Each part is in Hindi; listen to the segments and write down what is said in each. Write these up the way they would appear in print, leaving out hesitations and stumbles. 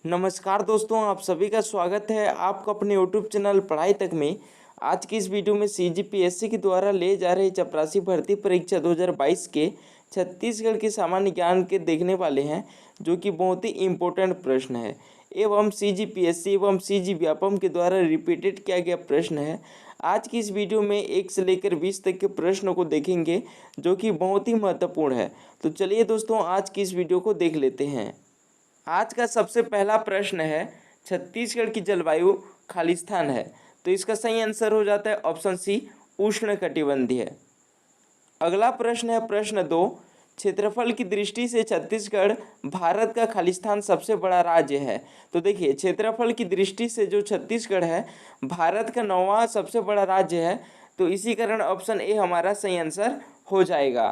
नमस्कार दोस्तों, आप सभी का स्वागत है आपका अपने यूट्यूब चैनल पढ़ाई तक में। आज की इस वीडियो में सीजीपीएससी के द्वारा ले जा रही चपरासी भर्ती परीक्षा 2022 के छत्तीसगढ़ के सामान्य ज्ञान के देखने वाले हैं, जो कि बहुत ही इम्पोर्टेंट प्रश्न है एवं सीजीपीएससी एवं सीजी व्यापम के द्वारा रिपीटेड किया गया प्रश्न है। आज की इस वीडियो में 1 से लेकर 20 तक के प्रश्नों को देखेंगे, जो कि बहुत ही महत्वपूर्ण है। तो चलिए दोस्तों, आज की इस वीडियो को देख लेते हैं। आज का सबसे पहला प्रश्न है, छत्तीसगढ़ की जलवायु खालिस्तान है, तो इसका सही आंसर हो जाता है ऑप्शन सी, उष्णकटिबंधीय। अगला प्रश्न है प्रश्न 2, क्षेत्रफल की दृष्टि से छत्तीसगढ़ भारत का खालिस्तान सबसे बड़ा राज्य है। तो देखिए, क्षेत्रफल की दृष्टि से जो छत्तीसगढ़ है भारत का 9वां सबसे बड़ा राज्य है, तो इसी कारण ऑप्शन ए हमारा सही आंसर हो जाएगा।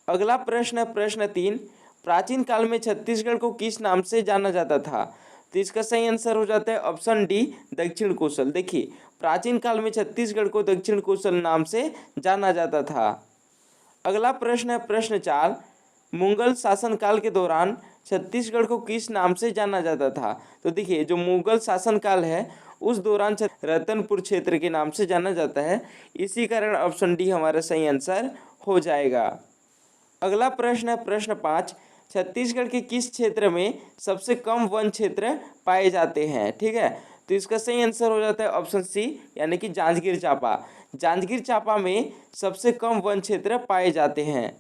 अगला प्रश्न है प्रश्न 3, प्राचीन काल में छत्तीसगढ़ को किस नाम से जाना जाता था। तो इसका सही आंसर हो जाता है ऑप्शन डी, दक्षिण कोसल। देखिए, प्राचीन काल में छत्तीसगढ़ को दक्षिण कोसल नाम से जाना जाता था। अगला प्रश्न है प्रश्न 4, मुगल शासनकाल के दौरान छत्तीसगढ़ को किस नाम से जाना जाता था। तो देखिए, जो मुगल शासनकाल है उस दौरान रतनपुर क्षेत्र के नाम से जाना जाता है, इसी कारण ऑप्शन डी हमारा सही आंसर हो जाएगा। अगला प्रश्न है प्रश्न 5, छत्तीसगढ़ के किस क्षेत्र में सबसे कम वन क्षेत्र पाए जाते हैं। ठीक है, तो इसका सही आंसर हो जाता है ऑप्शन सी, यानी कि जांजगीर चांपा। जांजगीर चांपा में सबसे कम वन क्षेत्र पाए जाते हैं।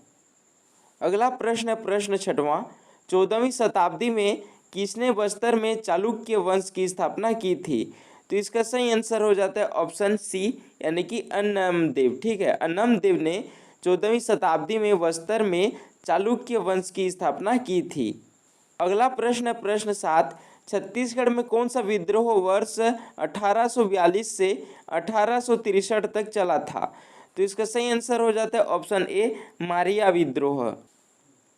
अगला प्रश्न है प्रश्न 6वां, 14वीं शताब्दी में किसने बस्तर में चालुक्य वंश की स्थापना की थी। तो इसका सही आंसर हो जाता है ऑप्शन सी, यानी कि अन्नमदेव। ठीक है, अन्नमदेव ने 14वीं शताब्दी में बस्तर में चालुक्य वंश की स्थापना की थी। अगला प्रश्न है प्रश्न 7, छत्तीसगढ़ में कौन सा विद्रोह वर्ष 1842 से 1863 तक चला था। तो इसका सही आंसर हो जाता है ऑप्शन ए, मारिया विद्रोह।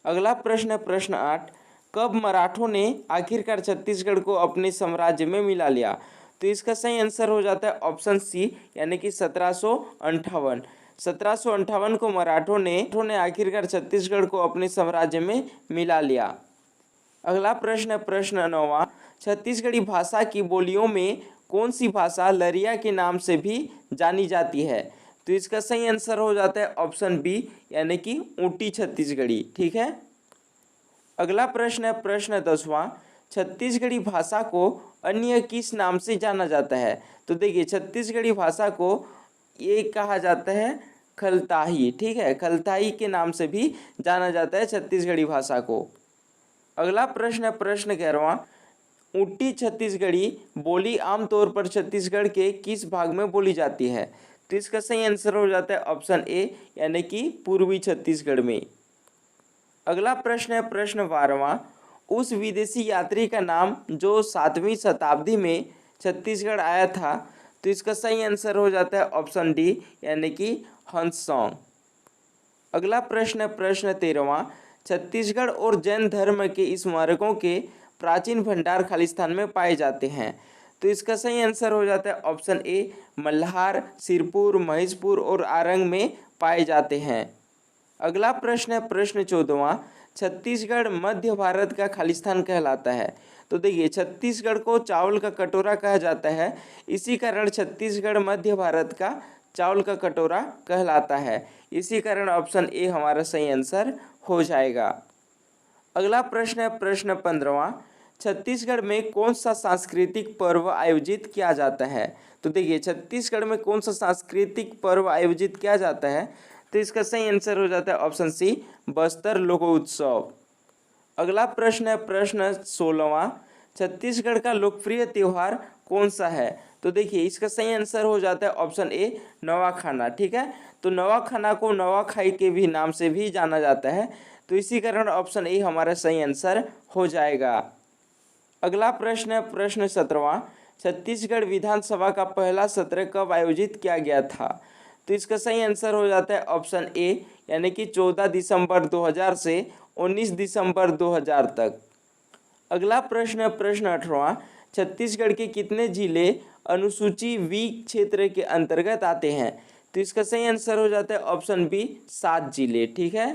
अगला प्रश्न है प्रश्न 8, कब मराठों ने आखिरकार छत्तीसगढ़ को अपने साम्राज्य में मिला लिया। तो इसका सही आंसर हो जाता है ऑप्शन सी, यानी कि 1758। 1758 को मराठों ने आखिरकार छत्तीसगढ़ को अपने साम्राज्य में मिला लिया। अगला प्रश्न है प्रश्न 9वां, छत्तीसगढ़ी भाषा की बोलियों में कौन सी भाषा लरिया के नाम से भी जानी जाती है। तो इसका सही आंसर हो जाता है ऑप्शन बी, यानी कि ऊटी छत्तीसगढ़ी। ठीक है। अगला प्रश्न है प्रश्न 10वां, छत्तीसगढ़ी भाषा को अन्य किस नाम से जाना जाता है। तो देखिए, छत्तीसगढ़ी भाषा को ये कहा जाता है खलताही। ठीक है, खलताही के नाम से भी जाना जाता है छत्तीसगढ़ी भाषा को। अगला प्रश्न है प्रश्न 11वां, ऊटी छत्तीसगढ़ी बोली आमतौर पर छत्तीसगढ़ के किस भाग में बोली जाती है। तो इसका सही आंसर हो जाता है ऑप्शन ए, यानी कि पूर्वी छत्तीसगढ़ में। अगला प्रश्न है प्रश्न 12वां, उस विदेशी यात्री का नाम जो 7वीं शताब्दी में छत्तीसगढ़ आया था। तो इसका सही आंसर हो जाता है ऑप्शन डी, यानी कि हंसोंग। अगला प्रश्न है प्रश्न 13वां, छत्तीसगढ़ और जैन धर्म के स्मारकों के प्राचीन भंडार खालिस्तान में पाए जाते हैं। तो इसका सही आंसर हो जाता है ऑप्शन ए, मल्हार, सिरपुर, महेशपुर और आरंग में पाए जाते हैं। अगला प्रश्न है प्रश्न 14वां, छत्तीसगढ़ मध्य भारत का खालिस्तान कहलाता है। तो देखिए, छत्तीसगढ़ को चावल का कटोरा कहा जाता है, इसी कारण छत्तीसगढ़ मध्य भारत का चावल का कटोरा कहलाता है। इसी कारण ऑप्शन ए हमारा सही आंसर हो जाएगा। अगला प्रश्न है प्रश्न 15वां, छत्तीसगढ़ में कौन सा सांस्कृतिक पर्व आयोजित किया जाता है। तो देखिए, छत्तीसगढ़ में कौन सा सांस्कृतिक पर्व आयोजित किया जाता है। तो इसका सही आंसर हो जाता है ऑप्शन सी, बस्तर लोकोत्सव। अगला प्रश्न है प्रश्न 16वां, छत्तीसगढ़ का लोकप्रिय त्यौहार कौन सा है। तो देखिए, इसका सही आंसर हो जाता है ऑप्शन ए, नवाखाना। ठीक है, तो नवाखाना को नवाखाई के भी नाम से भी जाना जाता है, तो इसी कारण ऑप्शन ए हमारा सही आंसर हो जाएगा। अगला प्रश्न है प्रश्न 17वां, छत्तीसगढ़ विधानसभा का पहला सत्र कब आयोजित किया गया था। तो इसका सही आंसर हो जाता है ऑप्शन ए, यानी कि 14 दिसंबर 2000 से 19 दिसंबर 2000 तक। अगला प्रश्न है प्रश्न 18वां, छत्तीसगढ़ के कितने जिले अनुसूची वी क्षेत्र के अंतर्गत आते हैं। तो इसका सही आंसर हो जाता है ऑप्शन बी, 7 जिले। ठीक है।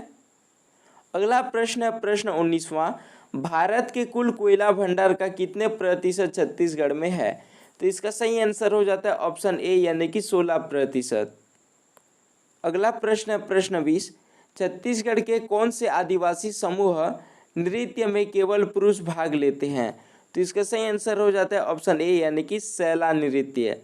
अगला प्रश्न है प्रश्न 19वां, भारत के कुल कोयला भंडार का कितने प्रतिशत छत्तीसगढ़ में है? तो इसका सही आंसर हो जाता है ऑप्शन ए यानी कि 16%। अगला प्रश्न है प्रश्न 20। छत्तीसगढ़ के कौन से आदिवासी समूह नृत्य में केवल पुरुष भाग लेते हैं? तो इसका सही आंसर हो जाता है ऑप्शन ए यानी कि सैला नृत्य।